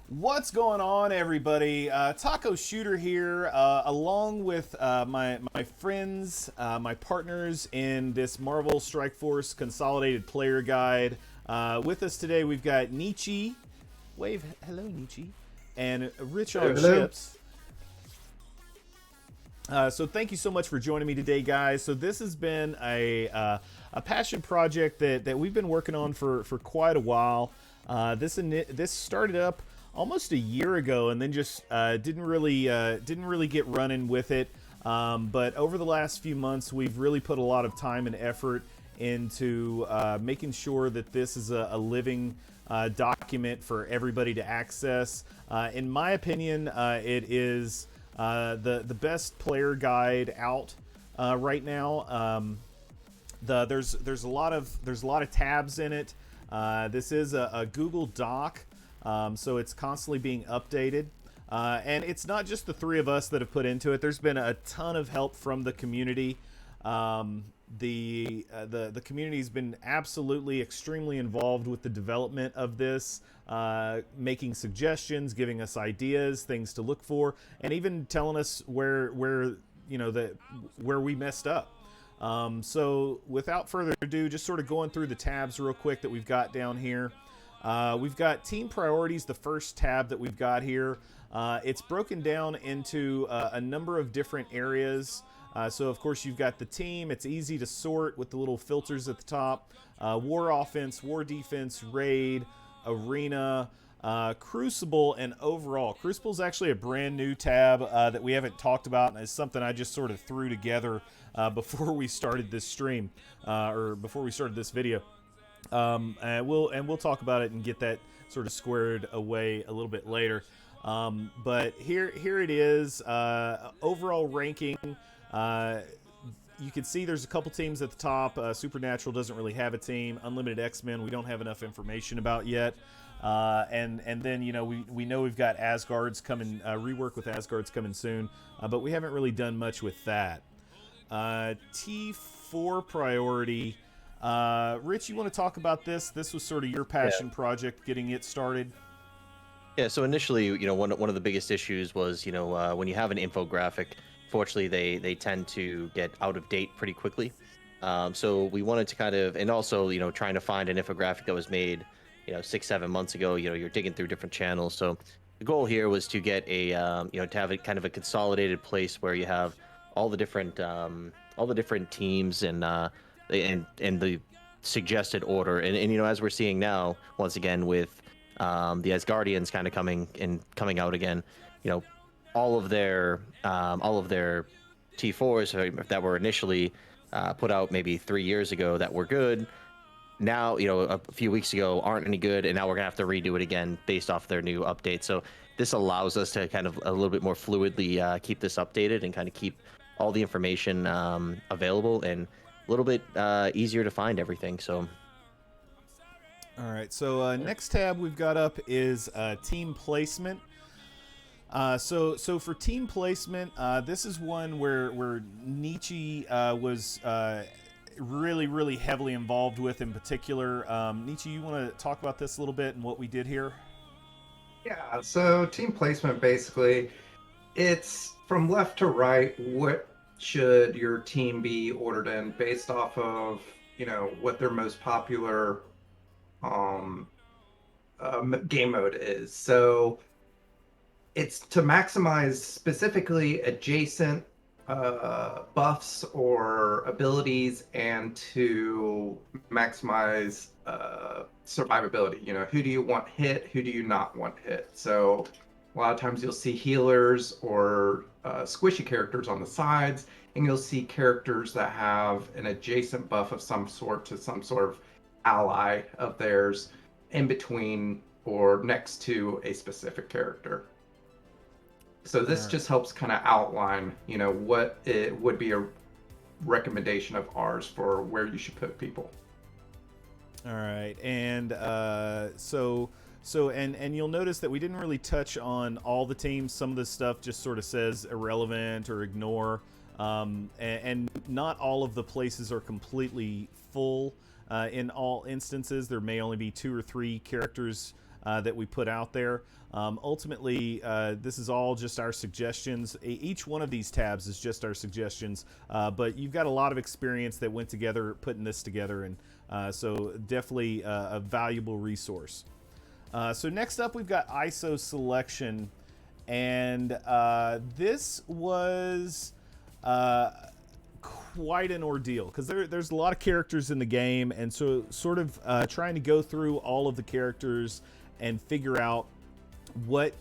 What's going on, everybody? Taco Shooter here, along with my friends, my partners in this Marvel Strike Force Consolidated Player Guide. With us today, we've got Nietzsche. Wave, hello, Nietzsche. And Rich on Hello. Chips. So thank you so much for joining me today, guys. So this has been a passion project that we've been working on for quite a while. This started up almost a year ago, and then just didn't really get running with it. But over the last few months, we've really put a lot of time and effort into making sure that this is a living document for everybody to access. In my opinion, it is the best player guide out right now. There's a lot of tabs in it. This is a Google Doc, so it's constantly being updated. And it's not just the three of us that have put into it. There's been a ton of help from the community. The community's been absolutely extremely involved with the development of this, making suggestions, giving us ideas, things to look for, and even telling us where we messed up. So without further ado, just sort of going through the tabs real quick that we've got down here. We've got team priorities, the first tab that we've got here. It's broken down into a number of different areas. So of course you've got the team. It's easy to sort with the little filters at the top. War offense, war defense, raid, arena, Crucible, and overall. Crucible is actually a brand new tab that we haven't talked about, and it's something I just sort of threw together before we started this stream, or before we started this video. And we'll talk about it and get that sort of squared away a little bit later. But here it is. Overall ranking. You can see there's a couple teams at the top. Supernatural doesn't really have a team. Unlimited X-Men we don't have enough information about yet. And then we know we've got Asgard's coming, rework with Asgard's coming soon, but we haven't really done much with that. T4 priority. Rich, you want to talk about this? This was sort of your passion project, getting it started. Yeah, so initially, one of the biggest issues was, when you have an infographic, fortunately, they tend to get out of date pretty quickly. So we wanted to kind of, and also, trying to find an infographic that was made, 6-7 months ago. You're digging through different channels. So the goal here was to get to have a kind of a consolidated place where you have all the different teams and the suggested order. And as we're seeing now, once again with the Asgardians kind of coming out again, all of their T4s that were initially put out maybe 3 years ago that were good, now a few weeks ago aren't any good, and now we're gonna have to redo it again based off their new update. So this allows us to kind of a little bit more fluidly keep this updated and kind of keep all the information available and a little bit easier to find everything. So All right, so next tab we've got up is team placement. So for team placement, this is one where Nietzsche was really heavily involved with in particular. Nietzsche, you want to talk about this a little bit and what we did here? Yeah, so team placement basically, it's from left to right. What should your team be ordered in based off of, what their most popular um, game mode is. So it's to maximize specifically adjacent buffs or abilities and to maximize survivability. Who do you want hit? Who do you not want hit? So a lot of times you'll see healers or squishy characters on the sides, and you'll see characters that have an adjacent buff of some sort to some sort of ally of theirs in between or next to a specific character. So this just helps kind of outline, what it would be a recommendation of ours for where you should put people. All right, and and you'll notice that we didn't really touch on all the teams. Some of this stuff just sort of says irrelevant or ignore, and not all of the places are completely full. In all instances, there may only be 2 or 3 characters that we put out there. Ultimately, this is all just our suggestions. Each one of these tabs is just our suggestions, but you've got a lot of experience that went together putting this together, and so definitely a valuable resource. So next up, we've got ISO selection, and this was quite an ordeal because there's a lot of characters in the game, and so sort of trying to go through all of the characters and figure out what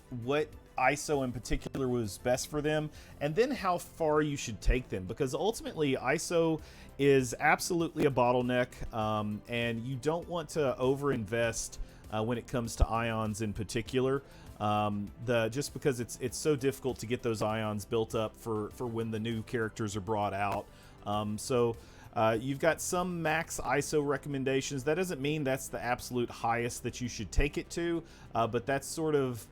ISO in particular was best for them, and then how far you should take them, because ultimately ISO is absolutely a bottleneck, and you don't want to overinvest when it comes to ions in particular. Just because it's so difficult to get those ions built up for when the new characters are brought out. You've got some max ISO recommendations. That doesn't mean that's the absolute highest that you should take it to, but that's sort of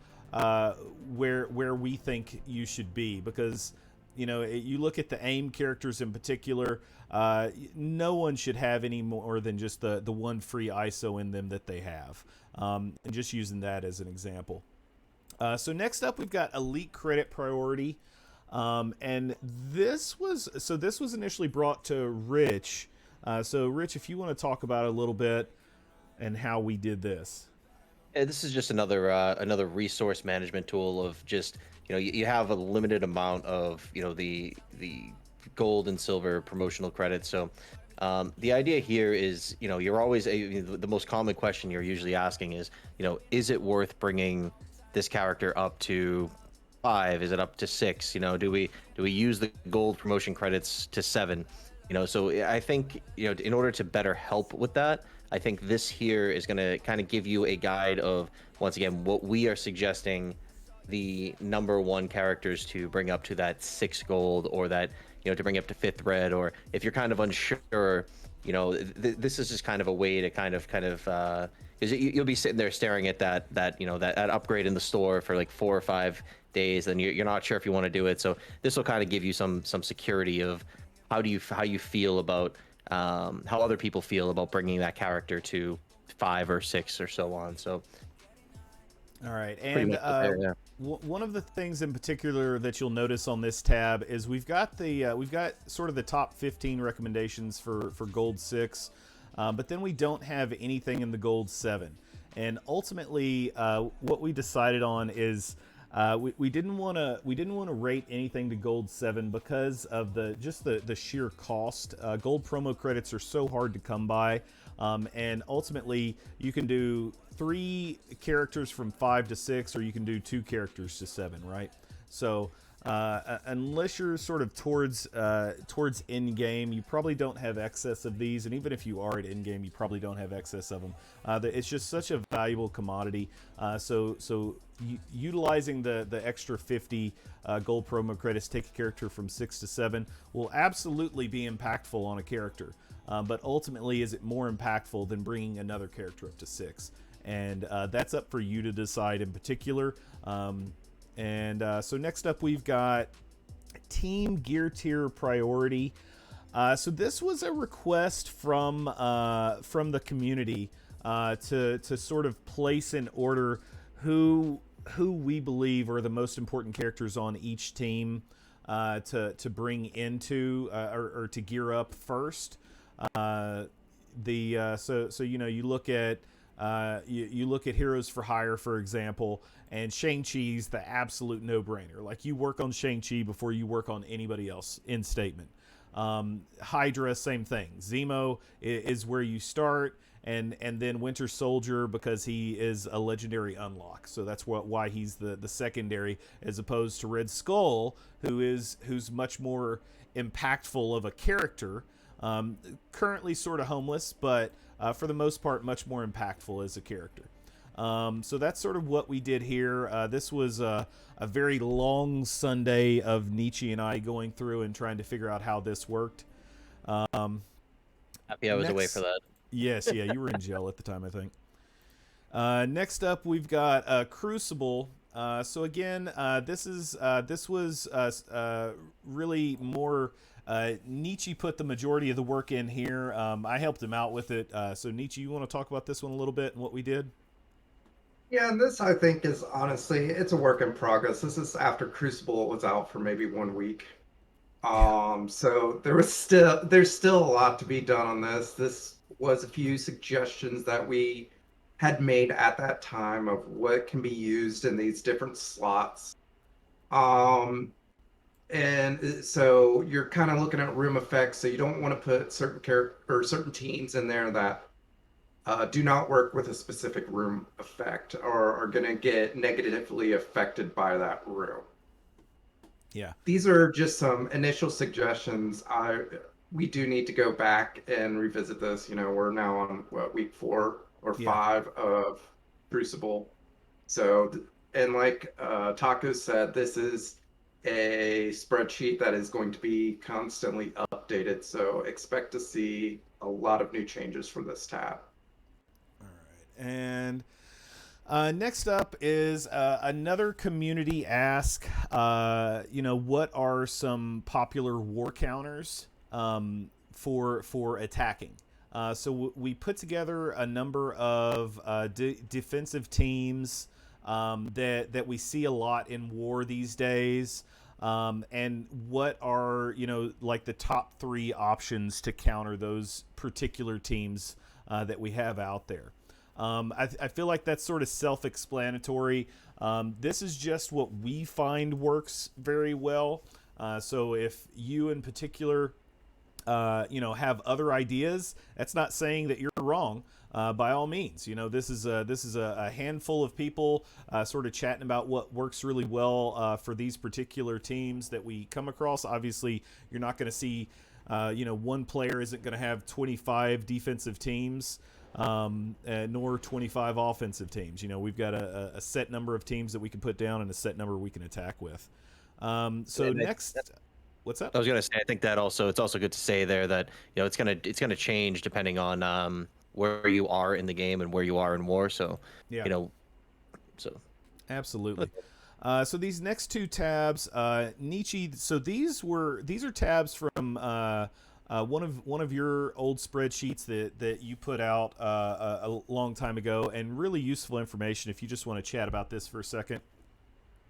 where we think you should be, because you look at the AIM characters in particular, no one should have any more than just the one free ISO in them that they have, and just using that as an example. So next up, we've got elite credit priority. And this was initially brought to Rich. So Rich, if you want to talk about it a little bit and how we did this. Yeah, this is just another resource management tool of just, you have a limited amount of, the gold and silver promotional credits. So the idea here is, you're always the most common question you're usually asking is it worth bringing this character up to 5? Is it up to 6? Do we use the gold promotion credits to 7? So I think, in order to better help with that, I think this here is going to kind of give you a guide of, once again, what we are suggesting the number 1 characters to bring up to that 6 gold, or that, to bring up to 5th red, or if you're kind of unsure, this is just kind of a way to kind of because you'll be sitting there staring at that upgrade in the store for like 4 or 5 days, and you're not sure if you want to do it. So this will kind of give you some security of how you feel about how other people feel about bringing that character to 5 or 6 or so on. So all right, and one of the things in particular that you'll notice on this tab is we've got sort of the top 15 recommendations for gold 6, but then we don't have anything in the gold 7. And ultimately, what we decided on is we didn't want to rate anything to gold 7 because of the sheer cost. Gold promo credits are so hard to come by, and ultimately you can do 3 characters from 5 to 6, or you can do 2 characters to 7, right? So unless you're sort of towards end game, you probably don't have excess of these, and even if you are at end game, you probably don't have excess of them. It's just such a valuable commodity. So utilizing the extra 50 gold promo credits, take a character from 6 to 7, will absolutely be impactful on a character. But ultimately, is it more impactful than bringing another character up to 6? And that's up for you to decide in particular. So next up, we've got Team Gear Tier Priority. So this was a request from the community to sort of place in order who we believe are the most important characters on each team to bring into or to gear up first. You look at you look at Heroes for Hire, for example, and Shang-Chi's the absolute no-brainer. Like, you work on Shang-Chi before you work on anybody else, in statement. Hydra, same thing. Zemo is where you start, and then Winter Soldier, because he is a legendary unlock. So that's why he's the secondary, as opposed to Red Skull, who's much more impactful of a character. Currently sort of homeless, but for the most part, much more impactful as a character. So that's sort of what we did here. This was a very long Sunday of Nietzsche and I going through and trying to figure out how this worked. Happy I was away for that. Yes, yeah, you were in jail at the time, I think. Next up, we've got Crucible. So again, this was really more. Nietzsche put the majority of the work in here. I helped him out with it. So Nietzsche, you want to talk about this one a little bit and what we did? Yeah, and this I think is honestly, it's a work in progress. This is after Crucible was out for maybe 1 week. Yeah. So there's still a lot to be done on this. This was a few suggestions that we had made at that time of what can be used in these different slots. Um, and so you're kind of looking at room effects, so you don't want to put certain character or certain teams in there that do not work with a specific room effect or are going to get negatively affected by that room. Yeah. These are just some initial suggestions. I We do need to go back and revisit this. We're now on what, week 4 or 5 of Crucible. So, and like Taco said, this is a spreadsheet that is going to be constantly updated. So expect to see a lot of new changes for this tab. All right. And next up is another community ask. What are some popular war counters for attacking? So we put together a number of defensive teams that we see a lot in war these days. And what are like the top three options to counter those particular teams that we have out there? I feel like that's sort of self-explanatory. This is just what we find works very well. So if you in particular, have other ideas, that's not saying that you're wrong. By all means, this is a handful of people sort of chatting about what works really well for these particular teams that we come across. Obviously, you're not going to see, one player isn't going to have 25 defensive teams nor 25 offensive teams. We've got a set number of teams that we can put down and a set number we can attack with. So And next, what's I up? was gonna say, I think that also it's also good to say there that it's gonna change depending on where you are in the game and where you are in war. So, Yeah, you know, so absolutely. So these next two tabs, Nietzsche. So these are tabs from one of your old spreadsheets that you put out a long time ago, and really useful information. If you just want to chat about this for a second.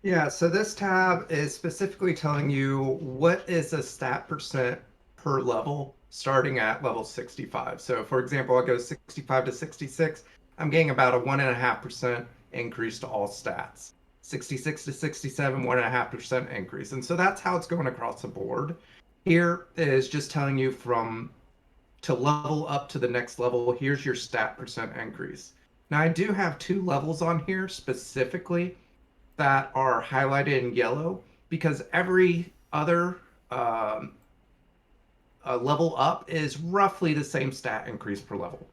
Yeah, so this tab is specifically telling you what is a stat percent per level starting at level 65. So for example, I go 65 to 66, I'm getting about a 1.5% increase to all stats. 66 to 67, 1.5% increase. And so that's how it's going across the board. Here is just telling you from to level up to the next level, here's your stat percent increase. Now I do have two levels on here specifically that are highlighted in yellow because every other um, level up is roughly the same stat increase per level.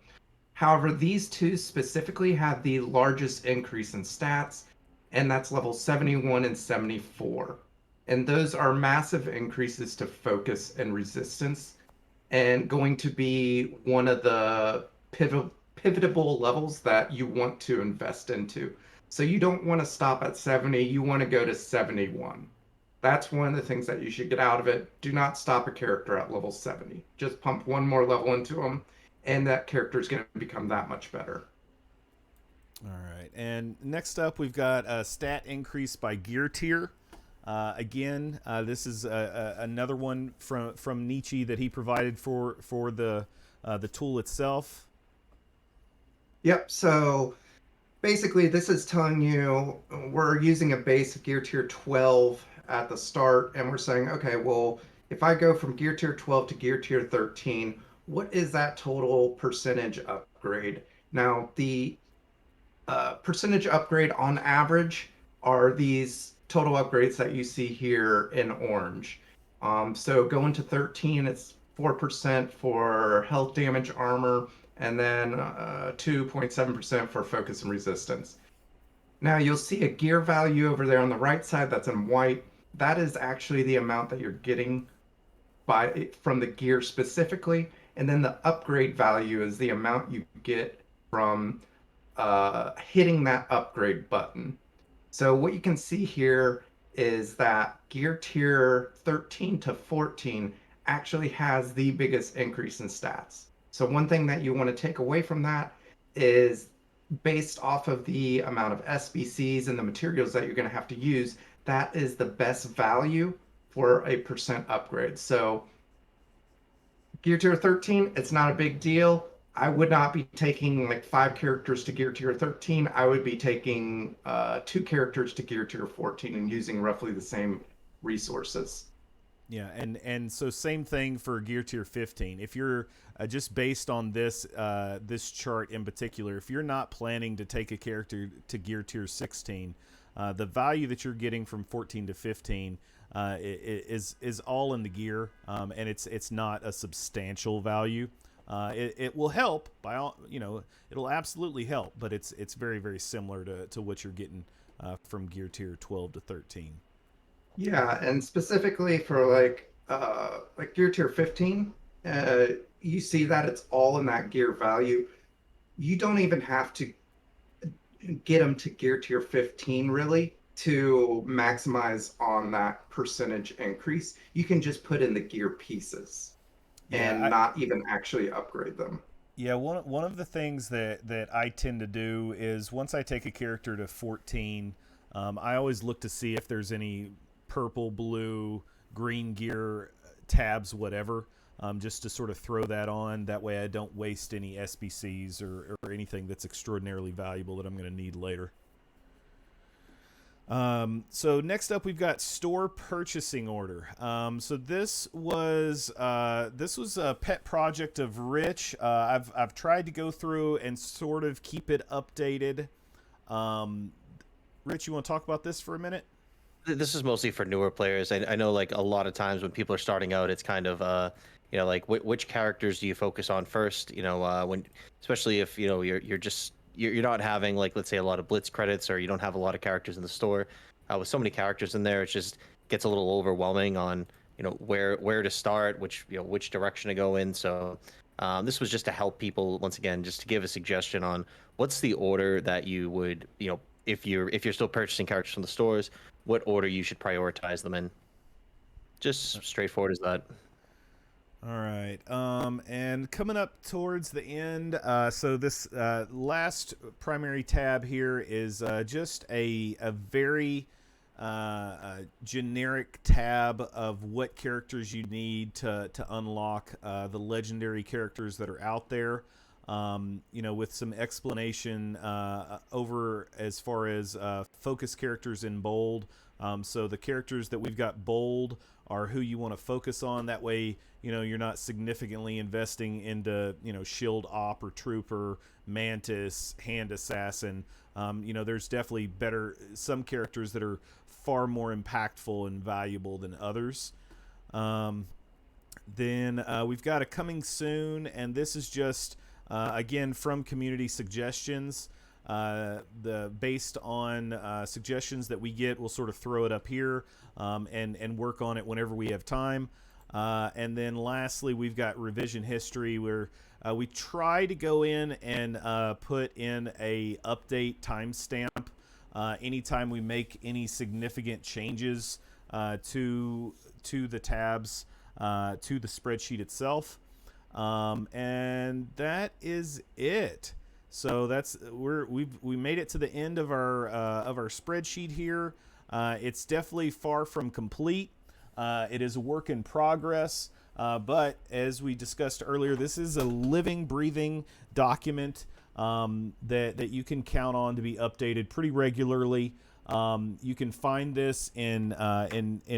However, these two specifically have the largest increase in stats, and that's level 71 and 74. And those are massive increases to focus and resistance, and going to be one of the pivotable levels that you want to invest into. So you don't want to stop at 70, you want to go to 71. That's one of the things that you should get out of it. Do not stop a character at level 70. Just pump one more level into them, and that character is going to become that much better. All right, and next up we've got a stat increase by gear tier. Again, this is another one from Nietzsche that he provided for the tool itself. Yep, so basically, this is telling you we're using a base of gear tier 12 at the start, and we're saying, okay, well, if I go from gear tier 12 to gear tier 13, what is that total percentage upgrade? Now, the percentage upgrade on average are these total upgrades that you see here in orange. So going to 13, it's 4% for health damage armor, and then 2.7% for focus and resistance. Now you'll see a gear value over there on the right side that's in white. That is actually the amount that you're getting from the gear specifically, and then the upgrade value is the amount you get from hitting that upgrade button. So what you can see here is that gear tier 13 to 14 actually has the biggest increase in stats. So one thing that you want to take away from that is based off of the amount of SBCs and the materials that you're going to have to use, that is the best value for a percent upgrade. So Gear Tier 13, it's not a big deal. I would not be taking like 5 characters to Gear Tier 13. I would be taking 2 characters to Gear Tier 14 and using roughly the same resources. Yeah, and so same thing for Gear Tier 15. If you're just based on this chart in particular, if you're not planning to take a character to Gear Tier 16, the value that you're getting from 14 to 15 is all in the gear, and it's not a substantial value. It will help by all, it'll absolutely help, but it's very very similar to what you're getting from Gear Tier 12 to 13. Yeah, and specifically for like Gear Tier 15, uh, you see that it's all in that gear value. You don't even have to get them to Gear Tier 15 really to maximize on that percentage increase. You can just put in the gear pieces and Yeah, not even actually upgrade them. Yeah, one of the things that I tend to do is once I take a character to 14, I always look to see if there's any purple, blue, green gear tabs, whatever, just to sort of throw that on. That way I don't waste any SBCs or anything that's extraordinarily valuable that I'm going to need later. So next up, we've got store purchasing order. So this was a pet project of Rich. I've tried to go through and sort of keep it updated. Rich, you want to talk about this for a minute? This is mostly for newer players. I know like a lot of times when people are starting out, it's kind of like which characters do you focus on first? When especially if you're not having like let's say a lot of blitz credits or you don't have a lot of characters in the store. With so many characters in there, it just gets a little overwhelming on where to start, which direction to go in. So this was just to help people once again, just to give a suggestion on what's the order that you would if you're still purchasing characters from the stores, what order you should prioritize them in. Just straightforward as that. All right. And coming up towards the end, so this last primary tab here is just a very generic tab of what characters you need to unlock the legendary characters that are out there. With some explanation over as far as focus characters in bold. So the characters that we've got bold are who you want to focus on. That way, you're not significantly investing into, shield op or trooper, mantis, hand assassin. There's definitely some characters that are far more impactful and valuable than others. Then we've got a coming soon, and this is just again from community suggestions. The based on suggestions that we get, we'll sort of throw it up here and work on it whenever we have time. And then lastly, we've got revision history where we try to go in and put in a update timestamp anytime we make any significant changes to the tabs to the spreadsheet itself. And that is it. So we made it to the end of our spreadsheet here. It's definitely far from complete. It is a work in progress, but as we discussed earlier, this is a living, breathing document that you can count on to be updated pretty regularly. You can find this in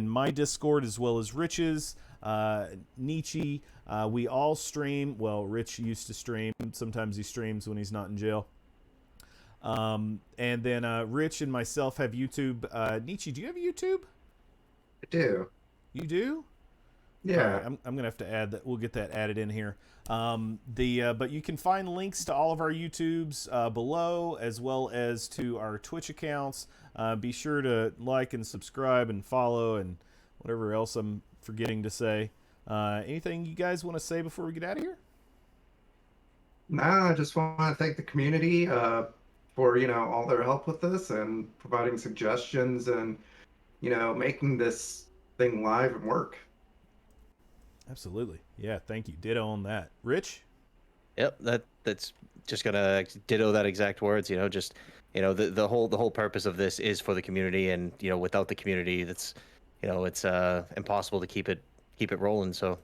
my Discord as well as Rich's. Nietzsche, we all stream. Well, Rich used to stream. Sometimes he streams when he's not in jail. And then Rich and myself have YouTube. Nietzsche, do you have YouTube? I do. You do? Yeah. All right, I'm gonna have to add that. We'll get that added in here. But you can find links to all of our YouTubes below, as well as to our Twitch accounts. Be sure to like and subscribe and follow and whatever else I'm forgetting to say. Anything you guys want to say before we get out of here? Nah, I just want to thank the community for all their help with this and providing suggestions and making this thing live and work. Absolutely. Yeah, thank you. Ditto on that. Rich? Yep, that's just gonna ditto that exact words. Just the whole purpose of this is for the community, and without the community, it's impossible to keep it rolling. So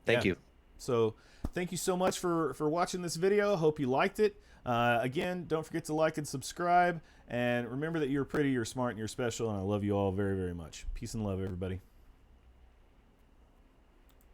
thank Yeah. you. So thank you so much for watching this video. Hope you liked it. Again, don't forget to like and subscribe. And remember that you're pretty, you're smart, and you're special. And I love you all very, very much. Peace and love, everybody.